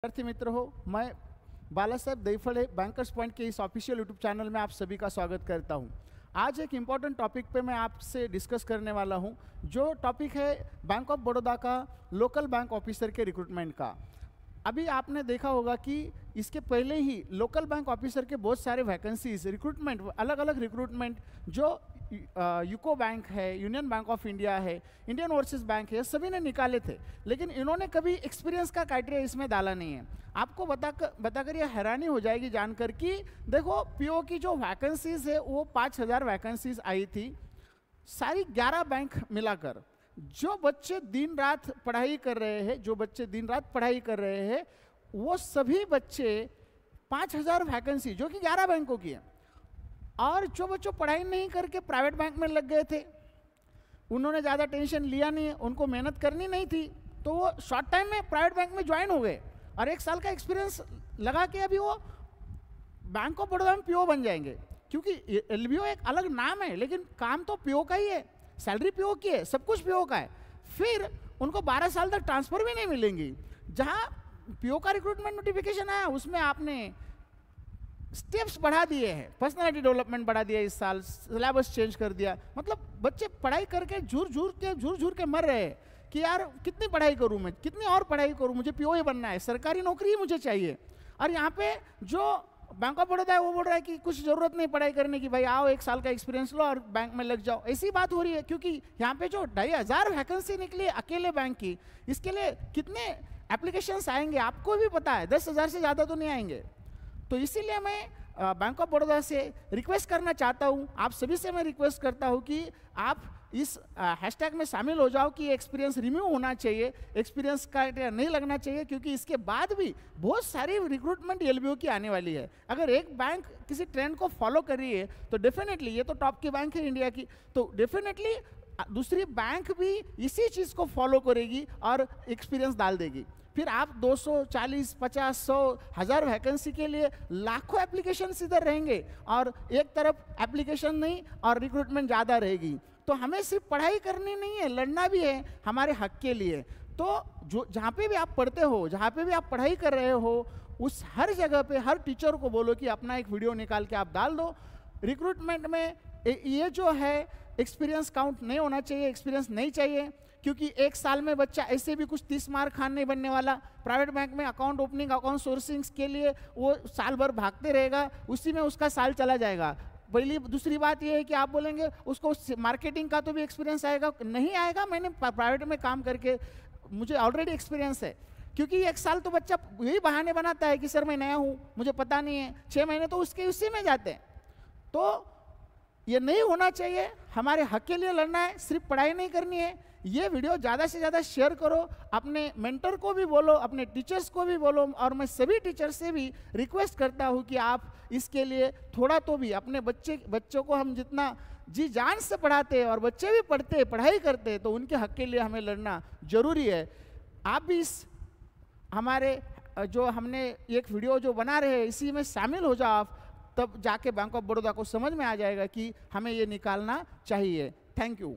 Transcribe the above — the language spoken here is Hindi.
विद्यार्थी मित्र हो, मैं बाला साहेब दैफड़े बैंकर्स पॉइंट के इस ऑफिशियल यूट्यूब चैनल में आप सभी का स्वागत करता हूं। आज एक इम्पॉर्टेंट टॉपिक पे मैं आपसे डिस्कस करने वाला हूं, जो टॉपिक है बैंक ऑफ बड़ौदा का लोकल बैंक ऑफिसर के रिक्रूटमेंट का। अभी आपने देखा होगा कि इसके पहले ही लोकल बैंक ऑफिसर के बहुत सारे वैकेंसीज रिक्रूटमेंट, अलग अलग रिक्रूटमेंट जो यूको बैंक है, यूनियन बैंक ऑफ इंडिया है, इंडियन ओवरसीज बैंक है, सभी ने निकाले थे, लेकिन इन्होंने कभी एक्सपीरियंस का क्राइटेरिया इसमें डाला नहीं है। आपको बताकर यह हैरानी हो जाएगी जानकर कि देखो पीओ की जो वैकेंसीज है वो 5000 वैकेंसीज आई थी, सारी 11 बैंक मिलाकर। जो बच्चे दिन रात पढ़ाई कर रहे हैं, वो सभी बच्चे 5000 वैकेंसी जो कि 11 बैंकों की है, और जो बच्चों पढ़ाई नहीं करके प्राइवेट बैंक में लग गए थे, उन्होंने ज़्यादा टेंशन लिया नहीं, उनको मेहनत करनी नहीं थी, तो वो शॉर्ट टाइम में प्राइवेट बैंक में ज्वाइन हो गए और 1 साल का एक्सपीरियंस लगा के अभी वो बैंक ऑफ बड़ौदा में पीओ बन जाएंगे। क्योंकि एलबीओ एक अलग नाम है, लेकिन काम तो पीओ का ही है, सैलरी पीओ की है, सब कुछ पीओ का है। फिर उनको 12 साल तक ट्रांसफर भी नहीं मिलेंगी। जहाँ पीओ का रिक्रूटमेंट नोटिफिकेशन आया उसमें आपने स्टेप्स बढ़ा दिए हैं, पर्सनालिटी डेवलपमेंट बढ़ा दिया, इस साल सिलेबस चेंज कर दिया। मतलब बच्चे पढ़ाई करके झूर के मर रहे हैं कि यार कितनी पढ़ाई करूं मैं, कितनी और पढ़ाई करूं, मुझे पीओ ही बनना है, सरकारी नौकरी ही मुझे चाहिए। और यहाँ पे जो बैंक ऑफ बड़ौदा है वो बोल रहा है कि कुछ जरूरत नहीं पढ़ाई करने की, भाई आओ 1 साल का एक्सपीरियंस लो और बैंक में लग जाओ। ऐसी बात हो रही है क्योंकि यहाँ पे जो 2500 वैकेंसी निकली अकेले बैंक की, इसके लिए कितने एप्लीकेशंस आएंगे आपको भी पता है, 10,000 से ज़्यादा तो नहीं आएंगे। तो इसीलिए मैं बैंक ऑफ बड़ौदा से रिक्वेस्ट करना चाहता हूँ, आप सभी से मैं रिक्वेस्ट करता हूँ कि आप इस हैशटैग में शामिल हो जाओ कि एक्सपीरियंस रिन्यू होना चाहिए, एक्सपीरियंस का नहीं लगना चाहिए, क्योंकि इसके बाद भी बहुत सारी रिक्रूटमेंट एलबीओ की आने वाली है। अगर एक बैंक किसी ट्रेंड को फॉलो कर रही है तो डेफिनेटली, ये तो टॉप की बैंक है इंडिया की, तो डेफिनेटली दूसरी बैंक भी इसी चीज़ को फॉलो करेगी और एक्सपीरियंस डाल देगी। फिर आप 200, 40, 50, 100, 1000 वैकेंसी के लिए लाखों एप्लीकेशन इधर रहेंगे और एक तरफ एप्लीकेशन नहीं और रिक्रूटमेंट ज़्यादा रहेगी। तो हमें सिर्फ पढ़ाई करनी नहीं है, लड़ना भी है हमारे हक के लिए। तो जो जहाँ पे भी आप पढ़ते हो, जहाँ पे भी आप पढ़ाई कर रहे हो, उस हर जगह पे हर टीचर को बोलो कि अपना एक वीडियो निकाल के आप डाल दो। रिक्रूटमेंट में ये जो है एक्सपीरियंस काउंट नहीं होना चाहिए, एक्सपीरियंस नहीं चाहिए, क्योंकि 1 साल में बच्चा ऐसे भी कुछ 30 मार्क खान नहीं बनने वाला। प्राइवेट बैंक में अकाउंट ओपनिंग, अकाउंट सोर्सिंग के लिए वो साल भर भागते रहेगा, उसी में उसका साल चला जाएगा। दूसरी बात ये है कि आप बोलेंगे उसको मार्केटिंग का तो भी एक्सपीरियंस आएगा, नहीं आएगा। मैंने प्राइवेट में काम करके मुझे ऑलरेडी एक्सपीरियंस है, क्योंकि 1 साल तो बच्चा यही बहाने बनाता है कि सर मैं नया हूँ, मुझे पता नहीं है, 6 महीने तो उसके उसी में जाते हैं। तो ये नहीं होना चाहिए, हमारे हक के लिए लड़ना है, सिर्फ पढ़ाई नहीं करनी है। ये वीडियो ज़्यादा से ज़्यादा शेयर करो, अपने मेंटर को भी बोलो, अपने टीचर्स को भी बोलो, और मैं सभी टीचर्स से भी रिक्वेस्ट करता हूँ कि आप इसके लिए थोड़ा तो भी अपने बच्चों को, हम जितना जी जान से पढ़ाते हैं और बच्चे भी पढ़ते पढ़ाई करते हैं, तो उनके हक के लिए हमें लड़ना जरूरी है। आप भी इस हमारे जो हमने एक वीडियो जो बना रहे हैं इसी में शामिल हो जाओ आप, तब जाके बैंक ऑफ बड़ौदा को समझ में आ जाएगा कि हमें ये निकालना चाहिए। Thank you.